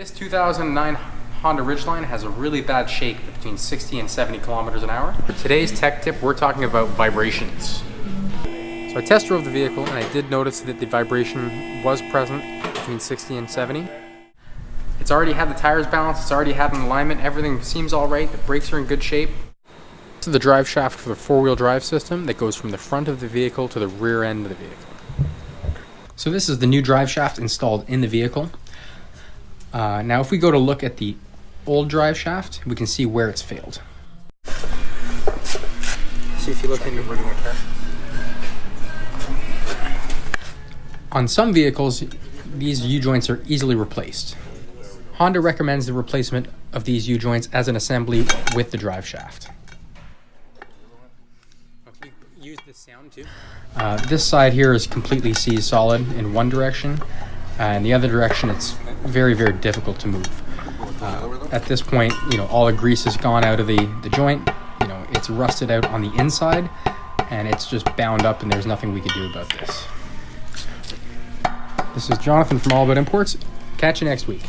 This 2009 Honda Ridgeline has a really bad shake between 60 and 70 kilometers an hour. For today's tech tip, we're talking about vibrations. So I test drove the vehicle and I did notice that the vibration was present between 60 and 70. It's already had the tires balanced, it's already had an alignment, everything seems all right, the brakes are in good shape. This is the drive shaft for the four-wheel drive system that goes from the front of the vehicle to the rear end of the vehicle. So this is the new drive shaft installed in the vehicle. Now if we go to look at the old drive shaft, we can see where it's failed. See if you look in. On some vehicles, these U-joints are easily replaced. Honda recommends the replacement of these U-joints as an assembly with the drive shaft. Use this sound too. This side here is completely seized solid in one direction. In the other direction, it's very, very difficult to move. At this point, all the grease has gone out of the joint. It's rusted out on the inside, and it's just bound up, and there's nothing we can do about this. This is Jonathan from All About Imports. Catch you next week.